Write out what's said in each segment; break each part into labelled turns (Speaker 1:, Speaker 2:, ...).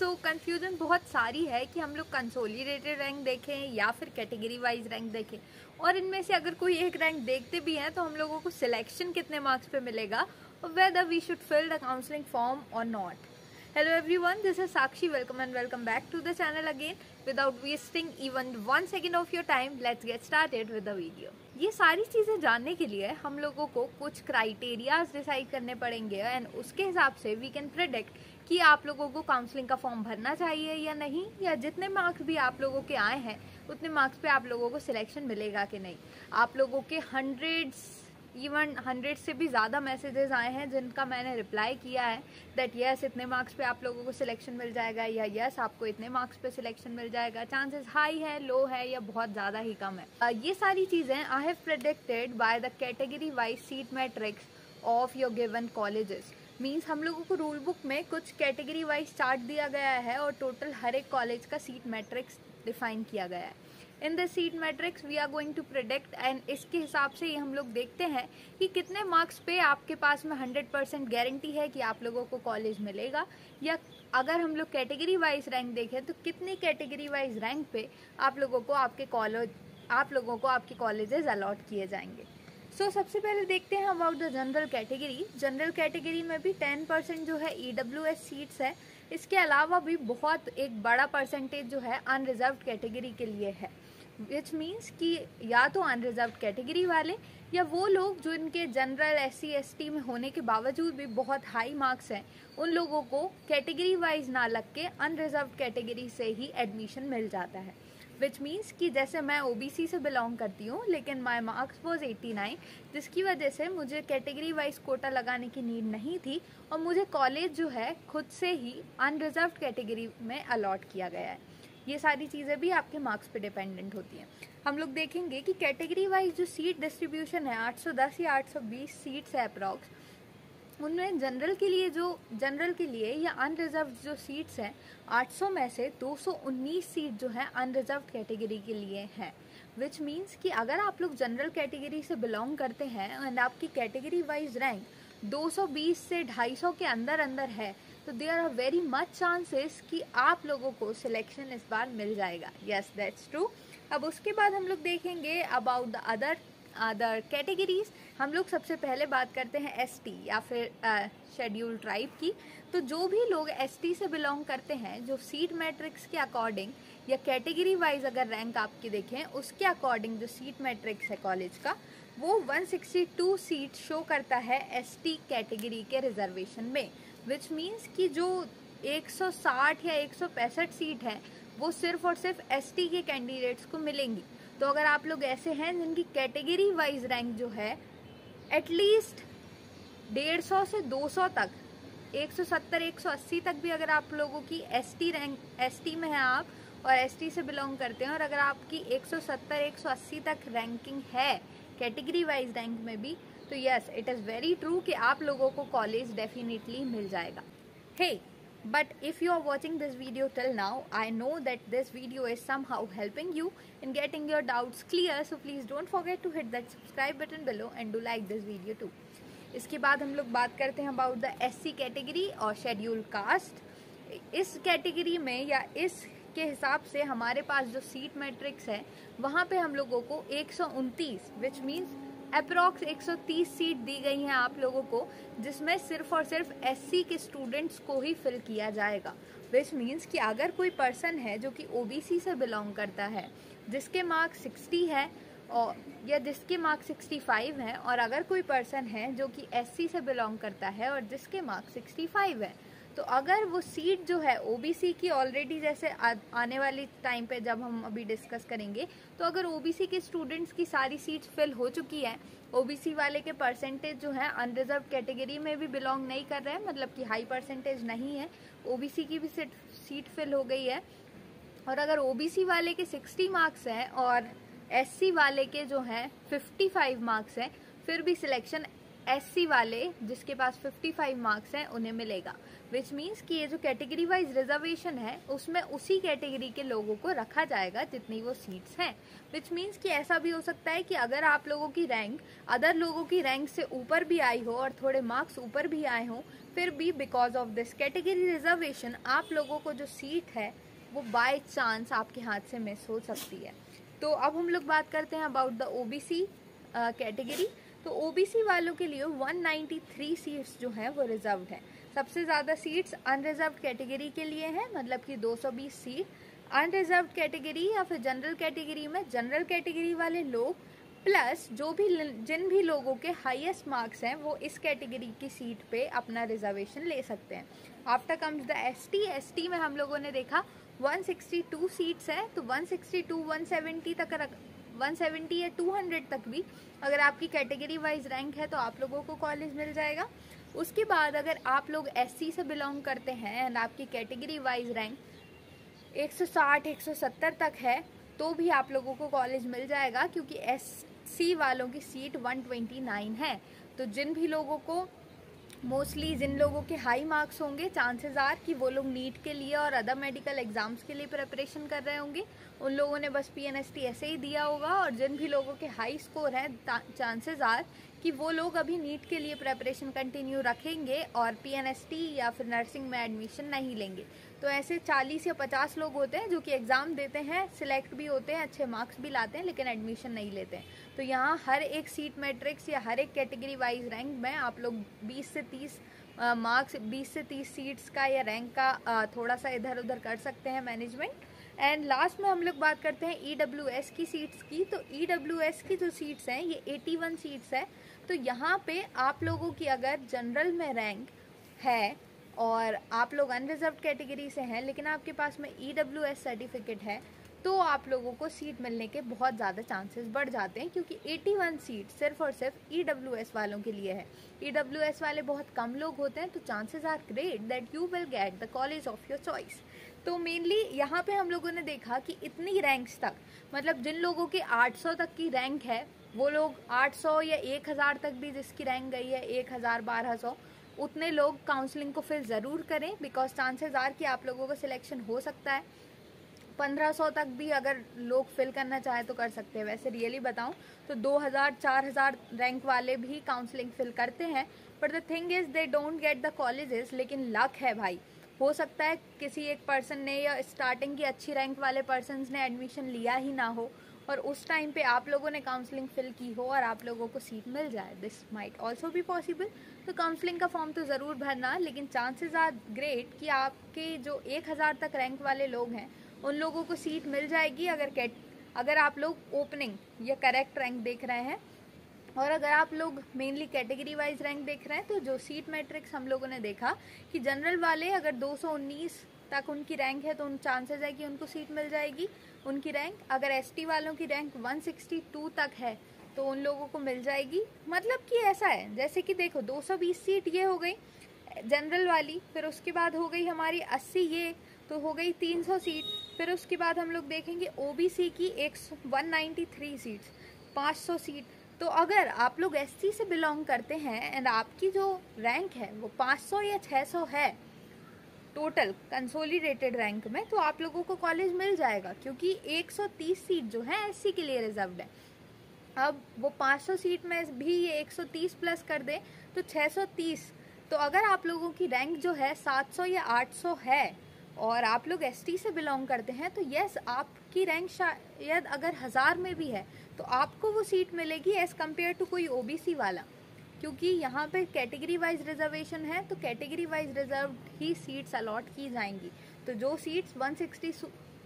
Speaker 1: सो confusion बहुत सारी है कि हम लोग कंसोलिडेटेड रैंक देखें या फिर कैटेगरी वाइज रैंक देखें, और इनमें से अगर कोई एक रैंक देखते भी हैं तो हम लोगों को सिलेक्शन कितने मार्क्स पे मिलेगा और whether we should fill the counselling form और not. Hello everyone, this is Sakshi. Welcome and welcome back to the channel again. Without wasting even 1 second of your time, let's get started with the video. ये सारी चीज़ें जानने के लिए हम लोगों को कुछ क्राइटेरियाज डिसाइड करने पड़ेंगे एंड उसके हिसाब से वी कैन प्रेडिक्ट कि आप लोगों को काउंसलिंग का फॉर्म भरना चाहिए या नहीं, या जितने मार्क्स भी आप लोगों के आए हैं उतने मार्क्स पे आप लोगों को सिलेक्शन मिलेगा कि नहीं। आप लोगों के इवन 100 से भी ज़्यादा मैसेजेस आए हैं जिनका मैंने रिप्लाई किया है दैट यस इतने मार्क्स पे आप लोगों को सिलेक्शन मिल जाएगा, या यस आपको इतने मार्क्स पे सिलेक्शन मिल जाएगा। चांसेस हाई है, लो है, या बहुत ज़्यादा ही कम है। ये सारी चीज़ें I have predicted by the category wise seat matrix of your given colleges. Means हम लोगों को रूल बुक में कुछ कैटेगरी वाइज चार्ट दिया गया है और टोटल हर एक कॉलेज का सीट मैट्रिक्स डिफाइन किया गया है। In the seat matrix we are going to predict and इसके हिसाब से ही हम लोग देखते हैं कि कितने मार्क्स पे आपके पास में 100% गारंटी है कि आप लोगों को कॉलेज मिलेगा, या अगर हम लोग कैटेगरी वाइज रैंक देखें तो कितनी कैटेगरी वाइज रैंक पे आप लोगों को आपके कॉलेजेस अलॉट किए जाएंगे। सो सबसे पहले देखते हैं about the general category. General category में भी 10% जो है EWS सीट्स है। इसके अलावा भी बहुत एक बड़ा परसेंटेज जो है अनरिजर्व्ड कैटेगरी के लिए है, विच मीन्स कि या तो अनरिजर्व्ड कैटेगरी वाले या वो लोग जो इनके जनरल SC ST में होने के बावजूद भी बहुत हाई मार्क्स हैं, उन लोगों को कैटेगरी वाइज ना लग के अनरिजर्व्ड कैटेगरी से ही एडमिशन मिल जाता है। विच मीन्स कि जैसे मैं OBC से बिलोंग करती हूँ लेकिन माई मार्क्स वॉज 89, जिसकी वजह से मुझे कैटेगरी वाइज कोटा लगाने की नीड नहीं थी और मुझे कॉलेज जो है खुद से ही अनरिजर्व्ड कैटेगरी में अलॉट किया गया है। ये सारी चीज़ें भी आपके मार्क्स पे डिपेंडेंट होती हैं। हम लोग देखेंगे कि कैटेगरी वाइज जो सीट डिस्ट्रीब्यूशन है 810 या 820 सीट्स है अप्रॉक्स, उनमें जनरल के लिए या अनरिजर्व्ड जो सीट्स हैं 800 में से 219 सीट जो है अनरिजर्व्ड कैटेगरी के लिए हैं। विच मीन्स कि अगर आप लोग जनरल कैटेगरी से बिलोंग करते हैं एंड आपकी कैटेगरी वाइज रैंक 220 से 250 के अंदर है तो there are very much chances कि आप लोगों को सिलेक्शन इस बार मिल जाएगा। Yes that's true. अब उसके बाद हम लोग देखेंगे अबाउट द अदर कैटेगरीज। हम लोग सबसे पहले बात करते हैं ST या फिर शेड्यूल ट्राइब की। तो जो भी लोग ST से बिलोंग करते हैं, जो सीट मैट्रिक्स के अकॉर्डिंग या कैटेगरी वाइज अगर रैंक आपकी देखें उसके अकॉर्डिंग जो सीट मैट्रिक्स है कॉलेज का, वो 162 सीट शो करता है ST कैटेगरी के रिजर्वेशन में। विच मीन्स कि जो 160 या 165 सीट है वो सिर्फ और सिर्फ ST के कैंडिडेट्स को मिलेंगी। तो अगर आप लोग ऐसे हैं जिनकी कैटेगरी वाइज रैंक जो है एटलीस्ट 150 से 200 तक, 170 180 तक भी अगर आप लोगों की ST में है आप और ST से बिलोंग करते हैं, और अगर आपकी 170 180 तक रैंकिंग है कैटेगरी वाइज रैंक में भी, तो yes it is very true कि आप लोगों को कॉलेज डेफिनेटली मिल जाएगा। हे But if you are watching this video till now, I know that this video is somehow helping you in getting your doubts clear. So please don't forget to hit that subscribe button below and do like this video too. इसके बाद हम लोग बात करते हैं about the SC category और schedule caste. इस category में या इस के हिसाब से हमारे पास जो सीट मैट्रिक्स है वहाँ पे हम लोगों को 129 विच मीन्स अप्रॉक्स 130 सीट दी गई हैं आप लोगों को, जिसमें सिर्फ और सिर्फ SC के स्टूडेंट्स को ही फिल किया जाएगा। विच मीन्स कि अगर कोई पर्सन है जो कि OBC से बिलोंग करता है जिसके मार्क्स 60 है और या जिसके मार्क्स 65 हैं, और अगर कोई पर्सन है जो कि SC से बिलोंग करता है और जिसके मार्क्स 65 है, तो अगर वो सीट जो है OBC की ऑलरेडी जैसे आने वाली टाइम पे जब हम अभी डिस्कस करेंगे, तो अगर OBC के स्टूडेंट्स की सारी सीट्स फिल हो चुकी है, OBC वाले के परसेंटेज जो है अनरिजर्व कैटेगरी में भी बिलोंग नहीं कर रहे हैं, मतलब कि हाई परसेंटेज नहीं है, OBC की भी सीट फिल हो गई है, और अगर OBC वाले के 60 मार्क्स हैं और SC वाले के जो हैं 55 मार्क्स हैं, फिर भी सिलेक्शन SC वाले जिसके पास 55 मार्क्स हैं उन्हें मिलेगा। विच मीन्स कि ये जो कैटेगरी वाइज रिजर्वेशन है उसमें उसी कैटेगरी के लोगों को रखा जाएगा जितनी वो सीट्स हैं। विच मीन्स कि ऐसा भी हो सकता है कि अगर आप लोगों की रैंक अदर लोगों की रैंक से ऊपर भी आई हो और थोड़े मार्क्स ऊपर भी आए हों, फिर भी because of this category reservation आप लोगों को जो सीट है वो बाय चांस आपके हाथ से मिस हो सकती है। तो अब हम लोग बात करते हैं अबाउट द OBC कैटेगरी। तो OBC वालों के लिए 193 सीट्स जो हैं वो रिजर्व्ड है। सबसे ज़्यादा सीट्स अनरिजर्व्ड कैटेगरी के लिए हैं, मतलब कि 220 सीट। अनरिजर्व्ड कैटेगरी या फिर जनरल कैटेगरी में जनरल कैटेगरी वाले लोग प्लस जिन भी लोगों के हाईएस्ट मार्क्स हैं वो इस कैटेगरी की सीट पे अपना रिजर्वेशन ले सकते हैं। आफ्टर कम्स द ST में हम लोगों ने देखा 162 सीट्स है, तो 162 170 तक 170 या 200 तक भी अगर आपकी कैटेगरी वाइज रैंक है तो आप लोगों को कॉलेज मिल जाएगा। उसके बाद अगर आप लोग SC से बिलोंग करते हैं एंड आपकी कैटेगरी वाइज रैंक 160 170 तक है तो भी आप लोगों को कॉलेज मिल जाएगा, क्योंकि SC वालों की सीट 129 है। तो जिन भी लोगों को मोस्टली जिन लोगों के हाई मार्क्स होंगे चांसेस आर कि वो लोग नीट के लिए और अदर मेडिकल एग्जाम्स के लिए प्रिपरेशन कर रहे होंगे, उन लोगों ने बस PNST ऐसे ही दिया होगा। और जिन भी लोगों के हाई स्कोर हैं चांसेस आर कि वो लोग अभी नीट के लिए प्रिपरेशन कंटिन्यू रखेंगे और PNST या फिर नर्सिंग में एडमिशन नहीं लेंगे। तो ऐसे 40 या 50 लोग होते हैं जो कि एग्ज़ाम देते हैं, सिलेक्ट भी होते हैं, अच्छे मार्क्स भी लाते हैं, लेकिन एडमिशन नहीं लेते हैं। तो यहाँ हर एक सीट मैट्रिक्स या हर एक कैटेगरी वाइज रैंक में आप लोग 20 से 30 मार्क्स 20 से 30 सीट्स का या रैंक का थोड़ा सा इधर उधर कर सकते हैं मैनेजमेंट। एंड लास्ट में हम लोग बात करते हैं EWS की सीट्स की। तो EWS की जो सीट्स हैं ये 81 सीट्स है। तो यहाँ पे आप लोगों की अगर जनरल में रैंक है और आप लोग अनरिजर्व्ड कैटेगरी से हैं लेकिन आपके पास में EWS सर्टिफिकेट है तो आप लोगों को सीट मिलने के बहुत ज़्यादा चांसेस बढ़ जाते हैं, क्योंकि 81 सीट सिर्फ और सिर्फ EWS वालों के लिए है। EWS वाले बहुत कम लोग होते हैं, तो chances are great that you will get the college of your choice. तो मेनली यहाँ पे हम लोगों ने देखा कि इतनी रैंक्स तक, मतलब जिन लोगों की 800 तक की रैंक है वो लोग 800 या 1000 तक भी जिसकी रैंक गई है 1000 1200 उतने लोग काउंसलिंग को फिर ज़रूर करें, बिकॉज चांसेस आर कि आप लोगों का सिलेक्शन हो सकता है। 1500 तक भी अगर लोग फिल करना चाहे तो कर सकते हैं। वैसे रियली बताऊं तो 2000 4000 रैंक वाले भी काउंसलिंग फिल करते हैं, but the thing is they don't get the colleges. लेकिन लक है भाई, हो सकता है किसी एक पर्सन ने या स्टार्टिंग की अच्छी रैंक वाले पर्सन ने एडमिशन लिया ही ना हो और उस टाइम पे आप लोगों ने काउंसलिंग फिल की हो और आप लोगों को सीट मिल जाए। This might also be possible. तो काउंसलिंग का फॉर्म तो ज़रूर भरना, लेकिन चांसेस आर ग्रेट कि आपके जो 1000 तक रैंक वाले लोग हैं उन लोगों को सीट मिल जाएगी अगर आप लोग ओपनिंग या करेक्ट रैंक देख रहे हैं। और अगर आप लोग मेनली कैटेगरी वाइज रैंक देख रहे हैं तो जो सीट मैट्रिक्स हम लोगों ने देखा कि जनरल वाले अगर 219 तक उनकी रैंक है तो उन चांसेस है कि उनको सीट मिल जाएगी उनकी रैंक। अगर ST वालों की रैंक 162 तक है तो उन लोगों को मिल जाएगी। मतलब कि ऐसा है जैसे कि देखो 220 सीट ये हो गई जनरल वाली, फिर उसके बाद हो गई हमारी 80 ये, तो हो गई 300 सीट। फिर उसके बाद हम लोग देखेंगे OBC की 193 सीट्स 500 सीट। तो अगर आप लोग SC से बिलोंग करते हैं एंड आपकी जो रैंक है वो 500 या 600 है टोटल कंसोलिडेटेड रैंक में, तो आप लोगों को कॉलेज मिल जाएगा, क्योंकि 130 सीट जो है SC के लिए रिजर्व्ड है। अब वो 500 सीट में भी ये 130 प्लस कर दे तो 630। तो अगर आप लोगों की रैंक जो है 700 या 800 है और आप लोग ST से बिलोंग करते हैं तो यस आपकी रैंक शायद अगर 1000 में भी है तो आपको वो सीट मिलेगी एज कम्पेयर टू कोई OBC वाला, क्योंकि यहाँ पे कैटेगरी वाइज रिजर्वेशन है तो कैटेगरी वाइज रिजर्व ही सीट्स अलॉट की जाएंगी। तो जो सीट्स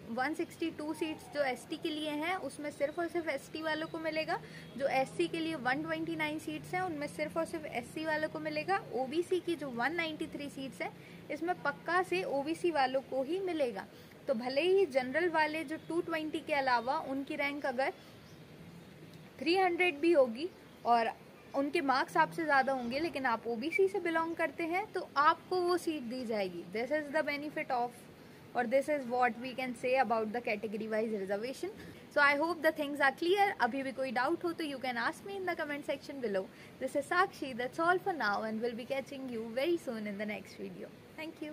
Speaker 1: 162 सीट्स जो ST के लिए हैं उसमें सिर्फ और सिर्फ ST वालों को मिलेगा। जो SC के लिए 129 सीट्स हैं उनमें सिर्फ और सिर्फ SC वालों को मिलेगा। OBC की जो 193 सीट्स हैं इसमें पक्का से OBC वालों को ही मिलेगा। तो भले ही जनरल वाले जो 220 के अलावा उनकी रैंक अगर 300 भी होगी और उनके मार्क्स आपसे ज़्यादा होंगे लेकिन आप OBC से बिलोंग करते हैं तो आपको वो सीट दी जाएगी। This is the benefit of और this is what we can say about the category wise reservation. So I hope the things are clear. अभी भी कोई doubt हो तो you can ask me in the comment section below. This is Sakshi. That's all for now, and we'll be catching you very soon in the next video. Thank you.